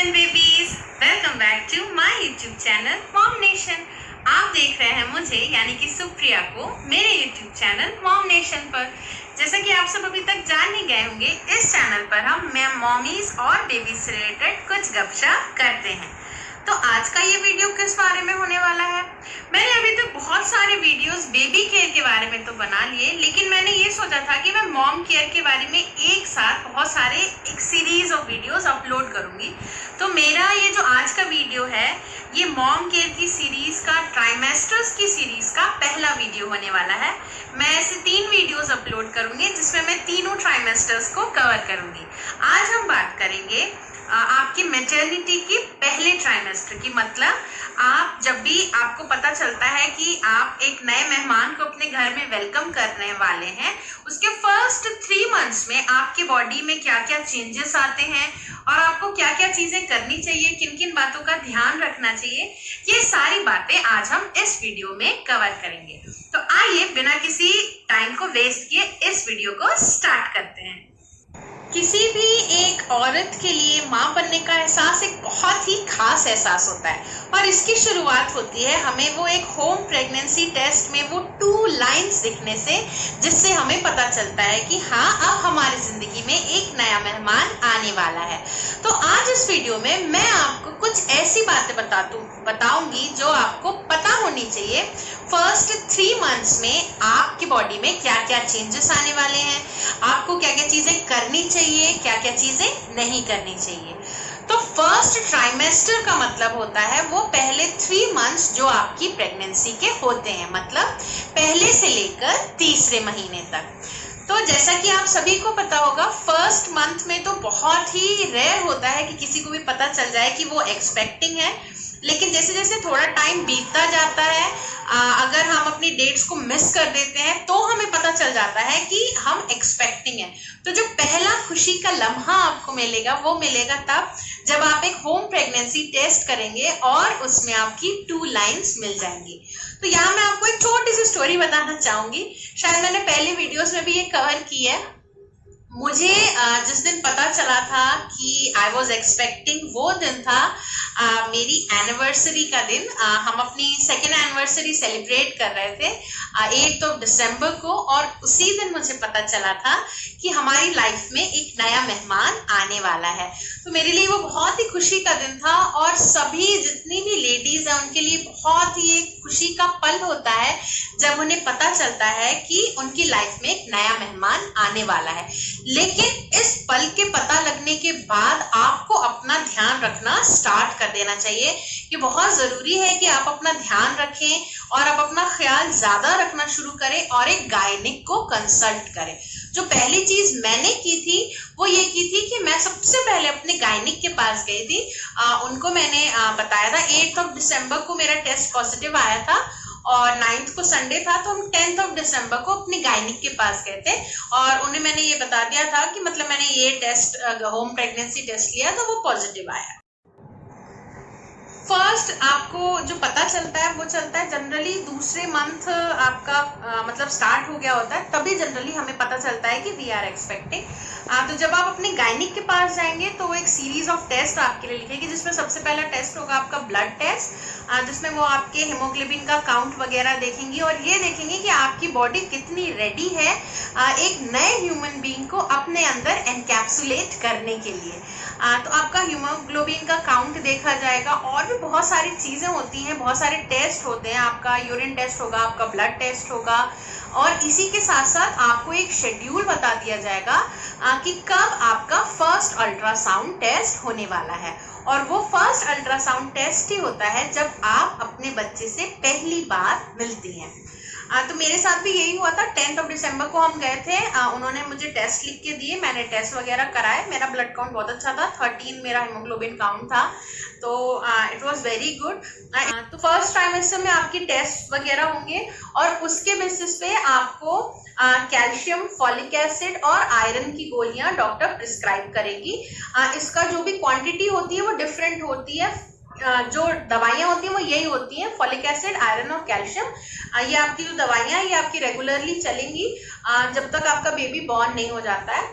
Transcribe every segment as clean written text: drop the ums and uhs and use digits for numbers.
Nation babies, welcome back to my YouTube channel mom nation. आप देख रहे हैं मुझे यानी कि सुप्रिया को मेरे यूट्यूब चैनल मॉम नेशन पर। जैसा कि आप सब अभी तक जान ही गए होंगे, इस चैनल पर हम मॉमीज और बेबीज से रिलेटेड कुछ गपशप करते हैं। तो आज का ये वीडियो किस बारे में होने वाला है? मैंने अभी तक बहुत सारे वीडियोस बेबी केयर के बारे में तो बना लिए, लेकिन मैंने ये सोचा था कि मैं मॉम केयर के बारे में एक साथ बहुत सारे एक सीरीज ऑफ वीडियोस अपलोड करूंगी। तो मेरा ये जो आज का वीडियो है, ये मॉम केयर की सीरीज का, ट्राइमेस्टर्स की सीरीज का पहला वीडियो होने वाला है। मैं ऐसे 3 वीडियोस अपलोड करूंगी जिसमें मैं तीनों ट्राइमेस्टर्स को कवर करूंगी। आज हम बात करेंगे आपकी मैटरनिटी की पहले ट्राइमेस्टर की, मतलब आप जब भी आपको पता चलता है कि आप एक नए मेहमान को अपने घर में वेलकम करने वाले हैं, उसके फर्स्ट 3 मंथ्स में आपके बॉडी में क्या क्या चेंजेस आते हैं और आपको क्या क्या चीजें करनी चाहिए, किन किन बातों का ध्यान रखना चाहिए, ये सारी बातें आज हम इस वीडियो में कवर करेंगे। तो आइए बिना किसी टाइम को वेस्ट किए इस वीडियो को स्टार्ट करते हैं। किसी भी एक औरत के लिए माँ बनने का एहसास एक बहुत ही खास एहसास होता है और इसकी शुरुआत होती है हमें वो एक होम प्रेगनेंसी टेस्ट में वो 2 लाइंस दिखने से, जिससे हमें पता चलता है कि हाँ, अब हमारी जिंदगी में एक नया मेहमान आने वाला है। तो आज इस वीडियो में मैं आपको कुछ ऐसी बातें बताऊंगी जो आपको पता होनी चाहिए। फर्स्ट 3 मंथ्स में आपकी बॉडी में क्या क्या चेंजेस आने वाले हैं, आपको क्या क्या चीजें करनी चाहिए, क्या क्या चीजें नहीं करनी चाहिए। तो फर्स्ट ट्राइमेस्टर का मतलब होता है वो पहले 3 मंथ्स जो आपकी प्रेगनेंसी के होते हैं, मतलब पहले से लेकर तीसरे महीने तक। तो जैसा कि आप सभी को पता होगा, फर्स्ट मंथ में तो बहुत ही रेयर होता है कि किसी को भी पता चल जाए कि वो एक्सपेक्टिंग है, लेकिन जैसे जैसे थोड़ा टाइम बीतता जाता है, अगर हम अपनी डेट्स को मिस कर देते हैं तो हमें पता चल जाता है कि हम एक्सपेक्टिंग हैं। तो जो पहला खुशी का लम्हा आपको मिलेगा वो मिलेगा तब जब आप एक होम प्रेगनेंसी टेस्ट करेंगे और उसमें आपकी 2 लाइंस मिल जाएंगी। तो यहाँ मैं आपको एक छोटी सी स्टोरी बताना चाहूंगी, शायद मैंने पहले वीडियोस में भी ये कवर की है। मुझे जिस दिन पता चला था कि आई वॉज एक्सपेक्टिंग, वो दिन था मेरी एनिवर्सरी का दिन। हम अपनी 2nd एनिवर्सरी सेलिब्रेट कर रहे थे 8 दिसंबर को, और उसी दिन मुझे पता चला था कि हमारी लाइफ में एक नया मेहमान आने वाला है। तो मेरे लिए वो बहुत ही खुशी का दिन था और सभी जितनी भी लेडीज हैं उनके लिए बहुत ही एक खुशी का पल होता है जब उन्हें पता चलता है कि उनकी लाइफ में एक नया मेहमान आने वाला है। लेकिन इस पल के पता लगने के बाद आपको अपना ध्यान रखना स्टार्ट कर देना चाहिए। ये बहुत जरूरी है कि आप अपना ध्यान रखें और आप अपना ख्याल ज्यादा रखना शुरू करें और एक गायनिक को कंसल्ट करें। जो पहली चीज मैंने की थी वो ये की थी कि मैं सबसे पहले अपने गायनिक के पास गई थी। उनको मैंने बताया था 8 दिसंबर को मेरा टेस्ट पॉजिटिव आया था और 9 को संडे था, तो हम 10 दिसंबर को अपने गायनिक के पास गए थे और उन्हें मैंने ये बता दिया था कि मतलब मैंने ये टेस्ट, होम प्रेगनेंसी टेस्ट लिया तो वो पॉजिटिव आया। फर्स्ट आपको जो पता चलता है वो चलता है जनरली दूसरे मंथ आपका मतलब स्टार्ट हो गया होता है, तभी जनरली हमें पता चलता है कि वी आर एक्सपेक्टिंग। तो जब आप अपने गायनिक के पास जाएंगे तो वो एक सीरीज ऑफ टेस्ट आपके लिए लिखेगी, जिसमें सबसे पहला टेस्ट होगा आपका ब्लड टेस्ट, जिसमें वो आपके हेमोग्लोबिन का काउंट वगैरह देखेंगी और ये देखेंगे कि आपकी बॉडी कितनी रेडी है एक नए ह्यूमन बीइंग को अपने अंदर एनकैप्सुलेट करने के लिए। तो आपका हीमोग्लोबिन का काउंट देखा जाएगा और भी बहुत सारी चीजें होती हैं, बहुत सारे टेस्ट होते हैं। आपका यूरिन टेस्ट होगा, आपका ब्लड टेस्ट होगा और इसी के साथ साथ आपको एक शेड्यूल बता दिया जाएगा कि कब आपका फर्स्ट अल्ट्रासाउंड टेस्ट होने वाला है। और वो फर्स्ट अल्ट्रासाउंड टेस्ट ही होता है जब आप अपने बच्चे से पहली बार मिलती हैं। तो मेरे साथ भी यही हुआ था। 10 दिसंबर को हम गए थे, उन्होंने मुझे टेस्ट लिख के दिए, मैंने टेस्ट वगैरह कराए, मेरा ब्लड काउंट बहुत अच्छा था, 13 मेरा हीमोग्लोबिन काउंट था, तो इट वाज वेरी गुड। तो फर्स्ट ट्राइमेस्टर में आपकी टेस्ट वगैरह होंगे और उसके बेसिस पे आपको कैल्शियम, फॉलिक एसिड और आयरन की गोलियां डॉक्टर प्रिस्क्राइब करेगी। इसका जो भी क्वांटिटी होती है वो डिफरेंट होती है, जो दवाइयाँ होती हैं वो यही होती हैं, फॉलिक एसिड, आयरन और कैल्शियम। ये आपकी जो दवाइयाँ ये आपकी रेगुलरली चलेंगी जब तक आपका बेबी बॉर्न नहीं हो जाता है।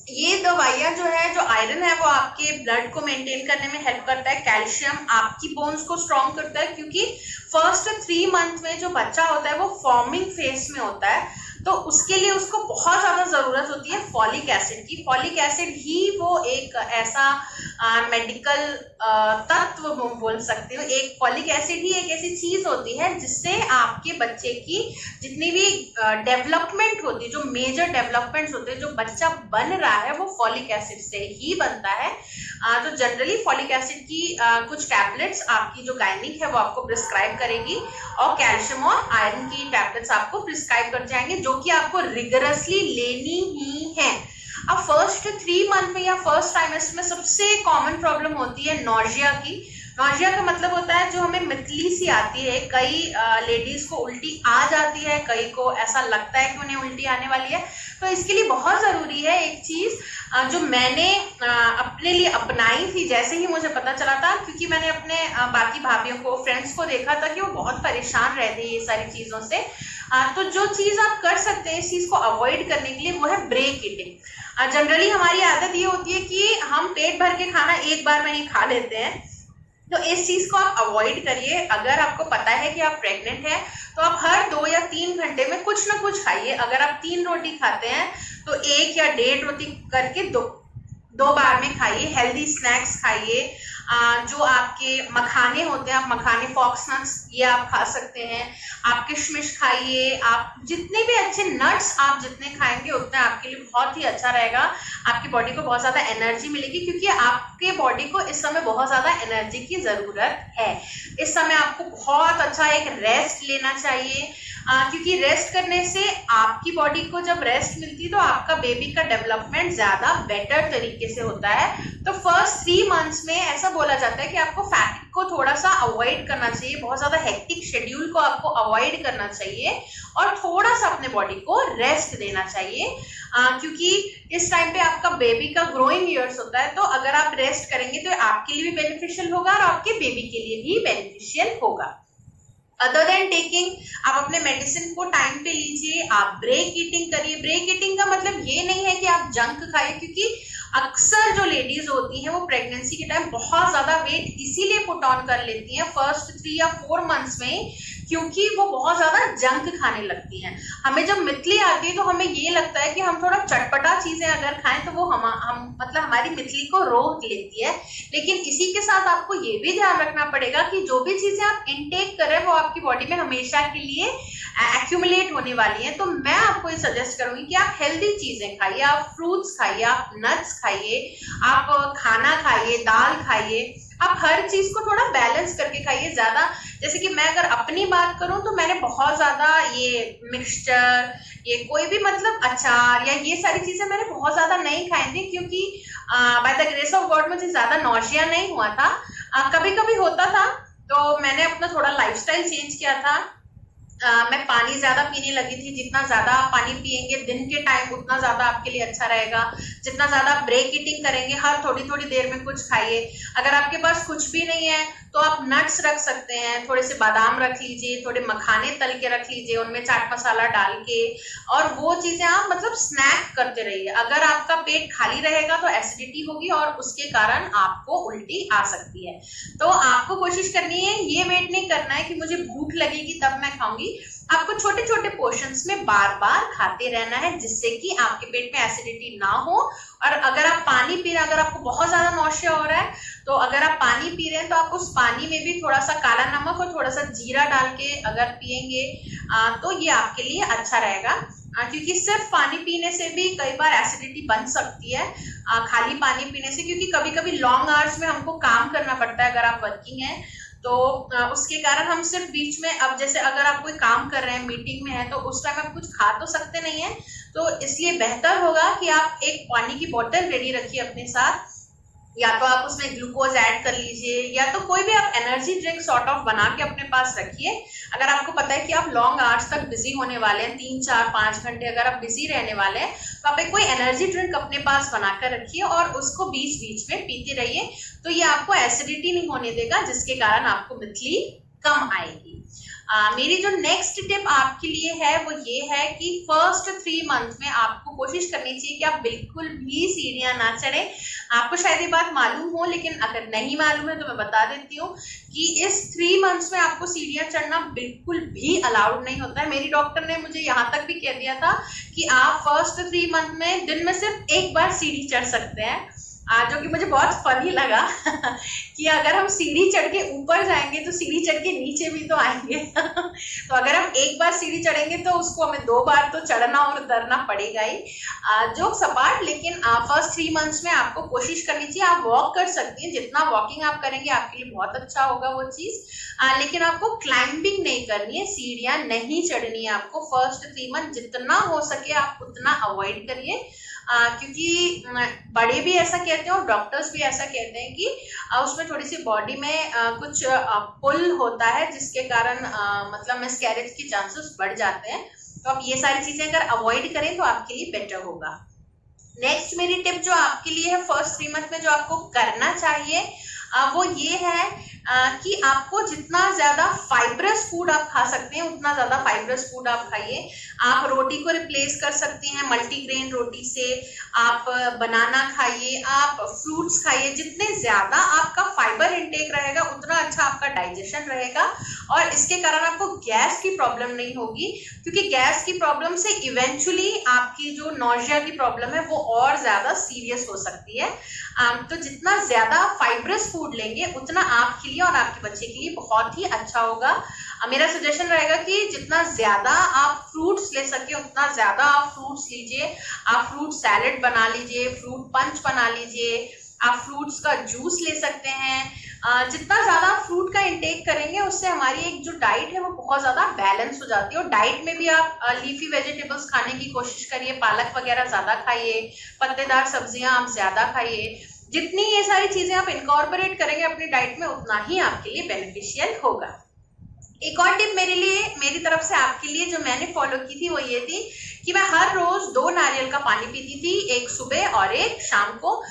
ये दवाइयाँ जो है, जो आयरन है, वो आपके ब्लड को मेंटेन करने में हेल्प करता है। कैल्शियम आपकी बोन्स को स्ट्रॉन्ग करता है, क्योंकि फर्स्ट 3 मंथ में जो बच्चा होता है वो फॉर्मिंग फेज में होता है, तो उसके लिए उसको बहुत ज्यादा जरूरत होती है फॉलिक एसिड की। फॉलिक एसिड ही वो एक ऐसा मेडिकल तत्व बोल सकते हो, एक फॉलिक एसिड ही एक ऐसी चीज होती है जिससे आपके बच्चे की जितनी भी डेवलपमेंट होती है, जो मेजर डेवलपमेंट्स होते हैं, जो बच्चा बन रहा है, वो फॉलिक एसिड से ही बनता है। तो जनरली फॉलिक एसिड की कुछ टैबलेट्स आपकी जो गायनिक है वो आपको प्रिस्क्राइब करेगी, और कैल्शियम और आयरन की टैबलेट्स आपको प्रिस्क्राइब कर जाएंगे, जो कि आपको रिगरसली लेनी ही है। अब फर्स्ट 3 मंथ में या फर्स्ट ट्राइमेस्टर में सबसे कॉमन प्रॉब्लम होती है नॉजिया की। नॉजिया का मतलब होता है जो हमें मितली सी आती है। कई लेडीज को उल्टी आ जाती है, कई को ऐसा लगता है कि उन्हें उल्टी आने वाली है। तो इसके लिए बहुत जरूरी है एक चीज जो मैंने अपने लिए अपनाई थी जैसे ही मुझे पता चला था, क्योंकि मैंने अपने बाकी भाभीयों को, फ्रेंड्स को देखा था कि वो बहुत परेशान रहते हैं ये सारी चीजों से। तो जो चीज आप कर सकते हैं इस चीज को अवॉइड करने के लिए, वो है ब्रेक ईटिंग। जनरली हमारी आदत ये होती है कि हम पेट भर के खाना एक बार में ही खा लेते हैं, तो इस चीज को आप अवॉइड करिए। अगर आपको पता है कि आप प्रेग्नेंट हैं तो आप हर 2 या 3 घंटे में कुछ ना कुछ खाइए। अगर आप 3 रोटी खाते हैं तो 1 या 1.5 रोटी करके दो बार में खाइए। हेल्दी स्नैक्स खाइए। जो आपके मखाने होते हैं, आप मखाने, फॉक्स नट्स, ये आप खा सकते हैं। आप किशमिश खाइए। आप जितने भी अच्छे नट्स आप जितने खाएंगे उतना आपके लिए बहुत ही अच्छा रहेगा। आपकी बॉडी को बहुत ज्यादा एनर्जी मिलेगी, क्योंकि आपके बॉडी को इस समय बहुत ज्यादा एनर्जी की जरूरत है। इस समय आपको बहुत अच्छा एक रेस्ट लेना चाहिए, क्योंकि रेस्ट करने से आपकी बॉडी को जब रेस्ट मिलती है तो आपका बेबी का डेवलपमेंट ज्यादा बेटर तरीके से होता है। तो फर्स्ट 3 मंथ्स में ऐसा बोला जाता है कि आपको फैटिक को थोड़ा सा अवॉइड करना चाहिए, बहुत ज्यादा हेक्टिक शेड्यूल को आपको अवॉइड करना चाहिए, और थोड़ा सा अपने बॉडी को रेस्ट देना चाहिए, क्योंकि इस टाइम पे आपका बेबी का ग्रोइंग ईयर्स होता है। तो अगर आप रेस्ट करेंगे तो आपके लिए भी बेनिफिशियल होगा और आपके बेबी के लिए भी बेनिफिशियल होगा। अदर देन टेकिंग, आप अपने मेडिसिन को टाइम पे लीजिए, आप ब्रेक ईटिंग करिए। ब्रेक ईटिंग का मतलब ये नहीं है कि आप जंक खाइए, क्योंकि अक्सर जो लेडीज होती हैं वो प्रेगनेंसी के टाइम बहुत ज्यादा वेट इसीलिए पुट ऑन कर लेती हैं फर्स्ट 3 या 4 मंथ्स में, क्योंकि वो बहुत ज्यादा जंक खाने लगती हैं। हमें जब मितली आती है तो हमें ये लगता है कि हम थोड़ा चटपटा चीजें अगर खाएं तो वो हम मतलब हमारी मितली को रोक लेती है। लेकिन इसी के साथ आपको ये भी ध्यान रखना पड़ेगा कि जो भी चीजें आप इनटेक कर रहे हैं वो आपकी बॉडी में हमेशा के लिए एक्यूमुलेट होने वाली है। तो मैं आपको ये सजेस्ट करूंगी कि आप हेल्दी चीजें खाइए, आप फ्रूट्स खाइए, आप नट्स खाइए, आप खाना खाइए, दाल खाइए। आप हर चीज को थोड़ा बैलेंस करके खाइए। ज्यादा, जैसे कि मैं अगर अपनी बात करूं तो मैंने बहुत ज्यादा ये मिक्सचर, ये कोई भी मतलब अचार या ये सारी चीजें मैंने बहुत ज्यादा नहीं खाई थी, क्योंकि by the grace of God मुझे ज्यादा नौशिया नहीं हुआ था। कभी कभी होता था, तो मैंने अपना थोड़ा लाइफस्टाइल चेंज किया था। मैं पानी ज्यादा पीने लगी थी। जितना ज्यादा आप पानी पिएंगे दिन के टाइम उतना ज्यादा आपके लिए अच्छा रहेगा। जितना ज्यादा ब्रेक ईटिंग करेंगे, हर थोड़ी थोड़ी देर में कुछ खाइए। अगर आपके पास कुछ भी नहीं है तो आप नट्स रख सकते हैं, थोड़े से बादाम रख लीजिए, थोड़े मखाने तल के रख लीजिए, उनमें चाट मसाला डाल के, और वो चीजें आप मतलब स्नैक करते रहिए। अगर आपका पेट खाली रहेगा तो एसिडिटी होगी और उसके कारण आपको उल्टी आ सकती है। तो आपको कोशिश करनी है, ये वेट नहीं करना है कि मुझे भूख लगेगी तब मैं खाऊंगी। आपको छोटे छोटे पोर्शंस में बार बार खाते रहना है, जिससे कि आपके पेट में एसिडिटी ना हो। और अगर आप पानी पी रहे हैं, अगर आपको बहुत ज्यादा नौशिया हो रहा है तो अगर आप पानी पी रहे हैं तो आप उस पानी में भी थोड़ा सा काला नमक और थोड़ा सा जीरा डाल के अगर पिएंगे तो ये आपके लिए अच्छा रहेगा। क्योंकि सिर्फ पानी पीने से भी कई बार एसिडिटी बन सकती है, खाली पानी पीने से, क्योंकि कभी कभी लॉन्ग आवर्स में हमको काम करना पड़ता है। अगर आप वर्किंग हैं तो उसके कारण हम सिर्फ बीच में, अब जैसे अगर आप कोई काम कर रहे हैं, मीटिंग में है, तो उस टाइम आप कुछ खा तो सकते नहीं है। तो इसलिए बेहतर होगा कि आप एक पानी की बोतल रेडी रखिए अपने साथ, या तो आप उसमें ग्लूकोज ऐड कर लीजिए, या तो कोई भी आप एनर्जी ड्रिंक सॉर्ट ऑफ बना के अपने पास रखिए। अगर आपको पता है कि आप लॉन्ग आवर्स तक बिजी होने वाले हैं, 3, 4, 5 घंटे अगर आप बिजी रहने वाले हैं, तो आप एक कोई एनर्जी ड्रिंक अपने पास बनाकर रखिए और उसको बीच बीच में पीते रहिए। तो ये आपको एसिडिटी नहीं होने देगा, जिसके कारण आपको मितली कम आएगी। मेरी जो नेक्स्ट टिप आपके लिए है वो ये है कि फर्स्ट 3 मंथ में आपको कोशिश करनी चाहिए कि आप बिल्कुल भी सीढ़ियां ना चढ़े। आपको शायद ये बात मालूम हो, लेकिन अगर नहीं मालूम है तो मैं बता देती हूँ कि इस 3 मंथ्स में आपको सीढ़ियां चढ़ना बिल्कुल भी अलाउड नहीं होता है। मेरी डॉक्टर ने मुझे यहाँ तक भी कह दिया था कि आप फर्स्ट 3 मंथ में दिन में सिर्फ एक बार सीढ़ी चढ़ सकते हैं, जो कि मुझे बहुत फनी लगा कि अगर हम सीढ़ी चढ़ के ऊपर जाएंगे तो सीढ़ी चढ़ के नीचे भी तो आएंगे तो अगर हम एक बार सीढ़ी चढ़ेंगे तो उसको हमें 2 बार तो चढ़ना और उतरना पड़ेगा ही। जोक्स अपार्ट, लेकिन फर्स्ट 3 मंथ्स में आपको कोशिश करनी चाहिए। आप वॉक कर सकती हैं, जितना वॉकिंग आप करेंगे आपके लिए बहुत अच्छा होगा वो चीज, लेकिन आपको क्लाइंबिंग नहीं करनी है, सीढ़ियां नहीं चढ़नी है आपको फर्स्ट 3 मंथ। जितना हो सके आप उतना अवॉइड करिए, क्योंकि बड़े भी ऐसा कहते हैं और डॉक्टर्स भी ऐसा कहते हैं कि उसमें थोड़ी सी बॉडी में कुछ पुल होता है जिसके कारण मतलब मिसकैरेज के चांसेस बढ़ जाते हैं। तो आप ये सारी चीजें अगर अवॉइड करें तो आपके लिए बेटर होगा। नेक्स्ट मेरी टिप जो आपके लिए है फर्स्ट 3 मंथ में जो आपको करना चाहिए वो ये है कि आपको जितना ज्यादा फाइब्रस फूड आप खा सकते हैं उतना ज्यादा फाइब्रस फूड आप खाइए। आप रोटी को रिप्लेस कर सकती हैं मल्टीग्रेन रोटी से, आप बनाना खाइए, आप फ्रूट्स खाइए। जितने ज्यादा आपका फाइबर इनटेक रहेगा उतना अच्छा आपका डाइजेशन रहेगा और इसके कारण आपको गैस की प्रॉब्लम नहीं होगी, क्योंकि गैस की प्रॉब्लम से इवेंचुअली आपकी जो नॉजिया की प्रॉब्लम है वो और ज्यादा सीरियस हो सकती है। तो जितना ज्यादा फाइब्रस फूड लेंगे उतना आपके लिए और आपके बच्चे के लिए बहुत ही अच्छा होगा। मेरा सजेशन रहेगा कि जितना ज्यादा आप फ्रूट्स ले सके उतना ज्यादा आप फ्रूट्स लीजिए। आप फ्रूट सैलेड बना लीजिए, फ्रूट पंच बना लीजिए, आप फ्रूट्स का जूस ले सकते हैं। जितना ज्यादा आप फ्रूट का इंटेक करेंगे उससे हमारी एक जो डाइट है वो बहुत ज्यादा बैलेंस हो जाती है। और डाइट में भी आप लीफी वेजिटेबल्स खाने की कोशिश करिए, पालक वगैरह ज्यादा खाइए, पत्तेदार सब्जियां आप ज्यादा खाइए। जितनी ये सारी चीजें आप इनकॉर्पोरेट करेंगे अपनी डाइट में उतना ही आपके लिए बेनिफिशियल होगा। एक और टिप मेरी तरफ से आपके लिए जो मैंने फॉलो की थी वो ये थी कि मैं हर रोज 2 नारियल का पानी पीती थी, एक सुबह और एक शाम को।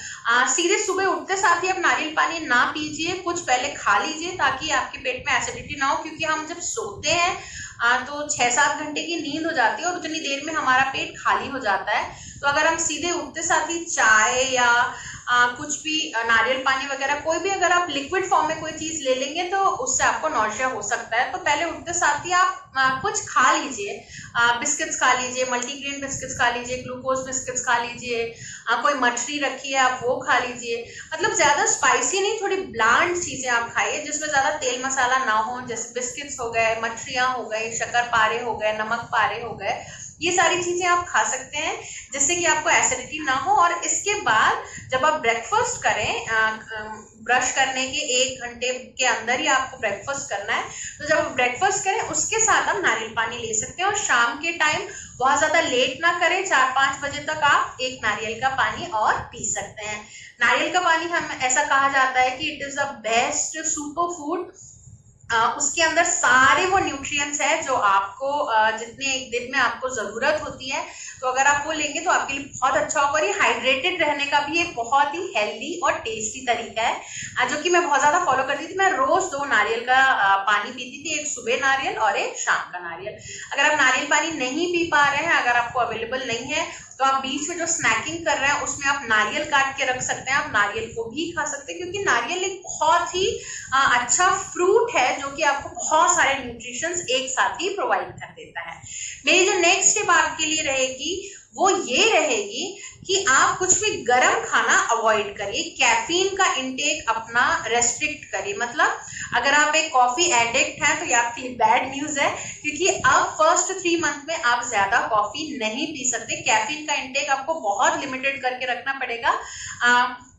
सीधे सुबह उठते साथ ही आप नारियल पानी ना पीजिए, कुछ पहले खा लीजिए ताकि आपके पेट में एसिडिटी ना हो, क्योंकि हम जब सोते हैं तो 6-7 घंटे की नींद हो जाती है और उतनी देर में हमारा पेट खाली हो जाता है। तो अगर हम सीधे उठते साथ ही चाय या कुछ भी नारियल पानी वगैरह कोई भी अगर आप लिक्विड फॉर्म में कोई चीज ले लेंगे तो उससे आपको नॉजिया हो सकता है। तो पहले उठते साथ ही आप कुछ खा लीजिए, बिस्किट्स खा लीजिए, मल्टीग्रेन बिस्किट्स खा लीजिए, ग्लूकोज बिस्किट्स खा लीजिए, कोई मछली रखी है आप वो खा लीजिए। मतलब ज्यादा स्पाइसी नहीं, थोड़ी ब्लांड चीजें आप खाइए जिसमें ज्यादा तेल मसाला ना हो, जैसे बिस्किट्स हो गए, मछलियां हो गई, शक्कर पारे हो गए, नमक पारे हो गए। ये सारी चीजें आप खा सकते हैं जिससे कि आपको एसिडिटी ना हो। और इसके बाद जब आप ब्रेकफास्ट करें, ब्रश करने के 1 घंटे के अंदर ही आपको ब्रेकफास्ट करना है, तो जब आप ब्रेकफास्ट करें उसके साथ आप नारियल पानी ले सकते हैं। और शाम के टाइम बहुत ज्यादा लेट ना करें, 4-5 बजे तक आप एक नारियल का पानी और पी सकते हैं। नारियल का पानी हम ऐसा कहा जाता है कि it is the best super food. उसके अंदर सारे वो न्यूट्रिएंट्स है जो आपको जितने एक दिन में आपको जरूरत होती है, तो अगर आप वो लेंगे तो आपके लिए बहुत अच्छा होगा। और ये हाइड्रेटेड रहने का भी एक बहुत ही हेल्दी और टेस्टी तरीका है जो कि मैं बहुत ज्यादा फॉलो करती थी। मैं रोज 2 नारियल का पानी पीती थी, एक सुबह नारियल और एक शाम का नारियल। अगर आप नारियल पानी नहीं पी पा रहे हैं, अगर आपको अवेलेबल नहीं है, तो आप बीच में जो स्नैकिंग कर रहे हैं उसमें आप नारियल काट के रख सकते हैं, आप नारियल को भी खा सकते हैं, क्योंकि नारियल एक बहुत ही अच्छा फ्रूट है जो कि आपको बहुत सारे न्यूट्रिशंस एक साथ ही प्रोवाइड कर देता है। मेरी जो नेक्स्ट टिप आपके लिए रहेगी वो ये रहेगी कि आप कुछ भी गर्म खाना अवॉइड करिए, कैफीन का इंटेक अपना रेस्ट्रिक्ट करिए। मतलब अगर आप एक कॉफी एडिक्ट हैं तो ये आपके लिए बैड न्यूज है, क्योंकि अब फर्स्ट 3 मंथ में आप ज्यादा कॉफी नहीं पी सकते। कैफीन का इंटेक आपको बहुत लिमिटेड करके रखना पड़ेगा।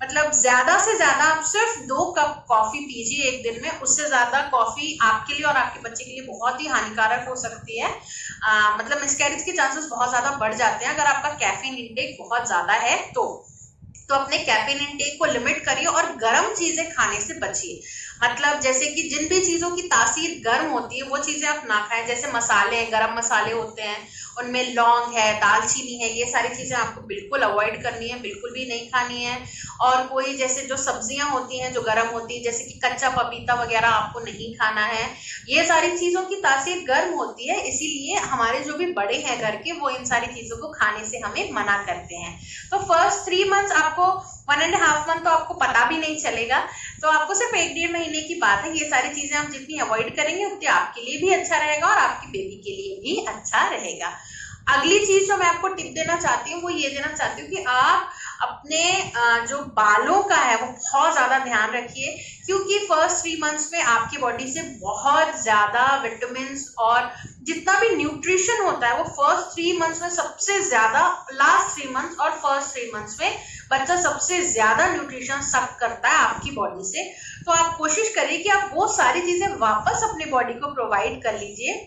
मतलब ज्यादा से ज्यादा आप सिर्फ 2 कप कॉफी पीजिए एक दिन में, उससे ज्यादा कॉफी आपके लिए और आपके बच्चे के लिए बहुत ही हानिकारक हो सकती है। मतलब मिसकैरेज के चांसेस बहुत ज्यादा बढ़ जाते हैं अगर आपका कैफीन इंटेक बहुत ज्यादा है तो अपने कैफीन इंटेक को लिमिट करिए और गर्म चीजें खाने से बचिए। मतलब जैसे कि जिन भी चीजों की तासीर गर्म होती है वो चीजें आप ना खाएं, जैसे मसाले, गरम मसाले होते हैं, उनमें लौंग है, दालचीनी है, ये सारी चीजें आपको बिल्कुल अवॉइड करनी है, बिल्कुल भी नहीं खानी है। और कोई जैसे जो सब्जियां होती हैं जो गर्म होती है, जैसे कि कच्चा पपीता वगैरह आपको नहीं खाना है। ये सारी चीजों की तासीर गर्म होती है, इसीलिए हमारे जो भी बड़े हैं घर के वो इन सारी चीजों को खाने से हमें मना करते हैं। तो फर्स्ट 3 मंथ्स आपको 1.5 मंथ तो आपको पता भी नहीं चलेगा। तो आपको सिर्फ 1-1.5 महीने की बात है, ये सारी चीजें आप जितनी अवॉइड करेंगे उतनी आपके लिए भी अच्छा रहेगा और आपकी बेबी के लिए भी अच्छा रहेगा। अगली चीज जो मैं आपको टिप देना चाहती हूँ वो ये देना चाहती हूँ कि आप अपने जो बालों का है वो बहुत ज्यादा ध्यान रखिए, क्योंकि फर्स्ट 3 मंथ्स में आपकी बॉडी से बहुत ज्यादा विटामिन और जितना भी न्यूट्रिशन होता है वो फर्स्ट 3 मंथ्स में सबसे ज्यादा, लास्ट 3 मंथ्स और फर्स्ट 3 मंथ्स में बच्चा सबसे ज्यादा न्यूट्रिशन सक करता है आपकी बॉडी से। तो आप कोशिश करिए कि आप वो सारी चीजें वापस अपनी बॉडी को प्रोवाइड कर लीजिए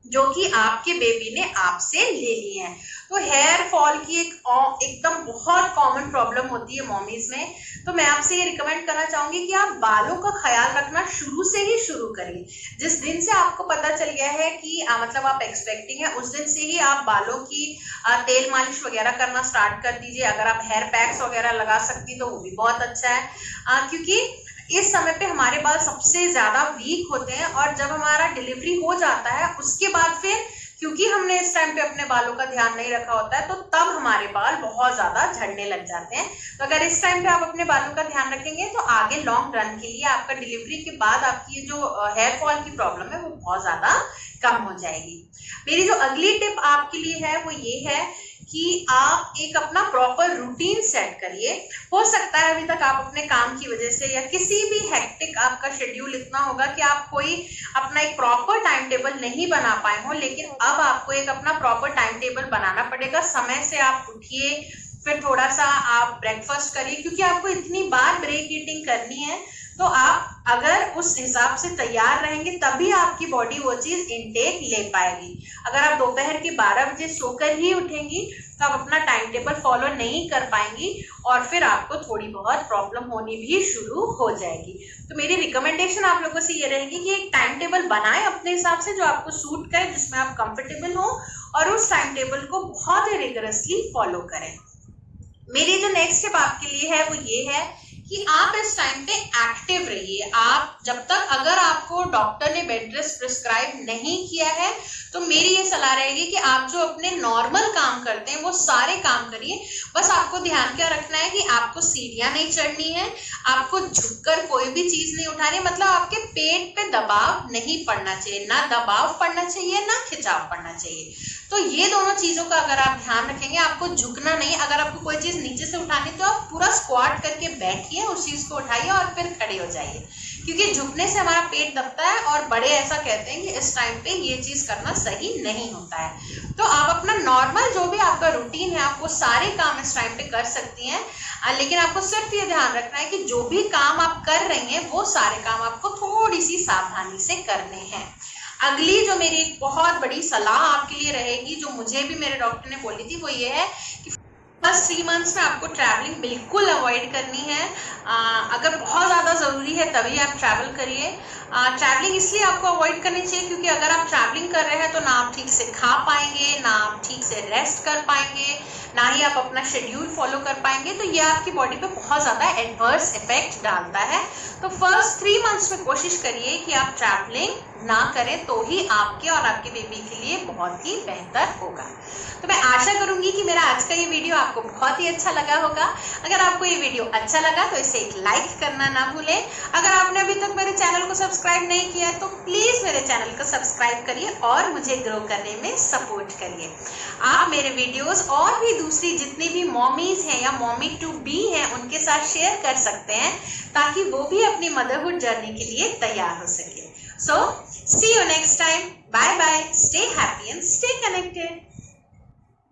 जो कि आपके बेबी ने आपसे ले ली है। तो हेयर फॉल की एकदम बहुत कॉमन प्रॉब्लम होती है मॉमीज में। तो मैं आपसे ये रिकमेंड करना चाहूंगी कि आप बालों का ख्याल रखना शुरू से ही शुरू करिए। जिस दिन से आपको पता चल गया है कि मतलब आप एक्सपेक्टिंग है, उस दिन से ही आप बालों की तेल मालिश वगैरह करना स्टार्ट कर दीजिए। अगर आप हेयर पैक्स वगैरह लगा सकती तो वो भी बहुत अच्छा है, क्योंकि इस समय पे हमारे बाल सबसे ज्यादा वीक होते हैं और जब हमारा डिलीवरी हो जाता है उसके बाद फिर क्योंकि हमने इस टाइम पे अपने बालों का ध्यान नहीं रखा होता है तो तब हमारे बाल बहुत ज्यादा झड़ने लग जाते हैं। तो अगर इस टाइम पे आप अपने बालों का ध्यान रखेंगे तो आगे लॉन्ग रन के लिए आपका डिलीवरी के बाद आपकी जो हेयर फॉल की प्रॉब्लम है वो बहुत ज्यादा कम हो जाएगी। मेरी जो अगली टिप आपके लिए है वो ये है कि आप एक अपना प्रॉपर रूटीन सेट करिए। हो सकता है अभी तक आप अपने काम की वजह से या किसी भी हेक्टिक आपका शेड्यूल इतना होगा कि आप कोई अपना एक प्रॉपर टाइम टेबल नहीं बना पाए हो, लेकिन अब आपको एक अपना प्रॉपर टाइम टेबल बनाना पड़ेगा। समय से आप उठिए, फिर थोड़ा सा आप ब्रेकफास्ट करिए, क्योंकि आपको इतनी बार ब्रेक ईटिंग करनी है। तो आप अगर उस हिसाब से तैयार रहेंगे तभी आपकी बॉडी वो चीज इनटेक ले पाएगी। अगर आप दोपहर के 12 बजे सोकर ही उठेंगी तो आप अपना टाइम टेबल फॉलो नहीं कर पाएंगी और फिर आपको थोड़ी बहुत प्रॉब्लम होनी भी शुरू हो जाएगी। तो मेरी रिकमेंडेशन आप लोगों से ये रहेगी कि एक टाइम टेबल बनाएं अपने हिसाब से जो आपको सूट करे, जिसमें आप कंफर्टेबल हो, और उस टाइम टेबल को बहुत ही रिगरसली फॉलो करें। मेरी जो नेक्स्ट टिप आपके लिए है वो ये है कि आप इस टाइम पे एक्टिव रहिए। आप जब तक अगर आपको डॉक्टर ने बेड रेस्ट प्रिस्क्राइब नहीं किया है तो मेरी ये सलाह रहेगी कि आप जो अपने नॉर्मल काम करते हैं वो सारे काम करिए। बस आपको ध्यान क्या रखना है कि आपको सीढ़ियां नहीं चढ़नी है, आपको झुककर कोई भी चीज नहीं उठानी, मतलब आपके पेट पे दबाव नहीं पड़ना चाहिए, ना दबाव पड़ना चाहिए ना खिंचाव पड़ना चाहिए। तो ये दोनों चीजों का अगर आप ध्यान रखेंगे, आपको झुकना नहीं। अगर आपको कोई चीज नीचे से उठानी तो आप पूरा स्क्वाट करके बैठिए, उस चीज को उठाइए और फिर खड़े हो जाइए, क्योंकि झुकने से हमारा पेट दबता है और बड़े ऐसा कहते हैं कि इस टाइम पे ये चीज करना सही नहीं होता है। तो आप अपना नॉर्मल जो भी आपका रूटीन है आप वो सारे काम इस टाइम पे कर सकती हैं, लेकिन आपको सिर्फ ये ध्यान रखना है कि जो भी काम आप कर रही हैं वो सारे काम आपको थोड़ी सी सावधानी से करने हैं। अगली जो मेरी एक बहुत बड़ी सलाह आपके लिए रहेगी, जो मुझे भी मेरे डॉक्टर ने बोली थी, वो ये है कि फर्स्ट 3 मंथ्स में आपको ट्रैवलिंग बिल्कुल अवॉइड करनी है। अगर बहुत ज़्यादा ज़रूरी है तभी आप ट्रैवल करिए। ट्रैवलिंग इसलिए आपको अवॉइड करनी चाहिए क्योंकि अगर आप ट्रैवलिंग कर रहे हैं तो ना आप ठीक से खा पाएंगे, ना आप ठीक से रेस्ट कर पाएंगे, ना ही आप अपना शेड्यूल फॉलो कर पाएंगे। तो ये आपकी बॉडी पे बहुत ज़्यादा एडवर्स इफेक्ट डालता है। तो फर्स्ट 3 मंथ्स में कोशिश करिए कि आप ट्रैवलिंग ना करें, तो ही आपके और आपके बेबी के लिए बहुत ही बेहतर होगा। तो मैं आशा करूंगी कि मेरा आज का ये वीडियो आपको बहुत ही अच्छा लगा होगा। अगर आपको ये वीडियो अच्छा लगा तो इसे एक लाइक करना ना भूलें। अगर आपने अभी तक मेरे चैनल को सब्सक्राइब नहीं किया है तो प्लीज मेरे चैनल को सब्सक्राइब करिए और मुझे ग्रो करने में सपोर्ट करिए। आप मेरे वीडियोस और भी दूसरी जितनी भी मॉमीज हैं या मॉमी टू बी हैं उनके साथ शेयर कर सकते हैं, ताकि वो भी अपनी मदरहुड जर्नी के लिए तैयार हो सके। So see you next time. Bye bye, stay happy and stay connected.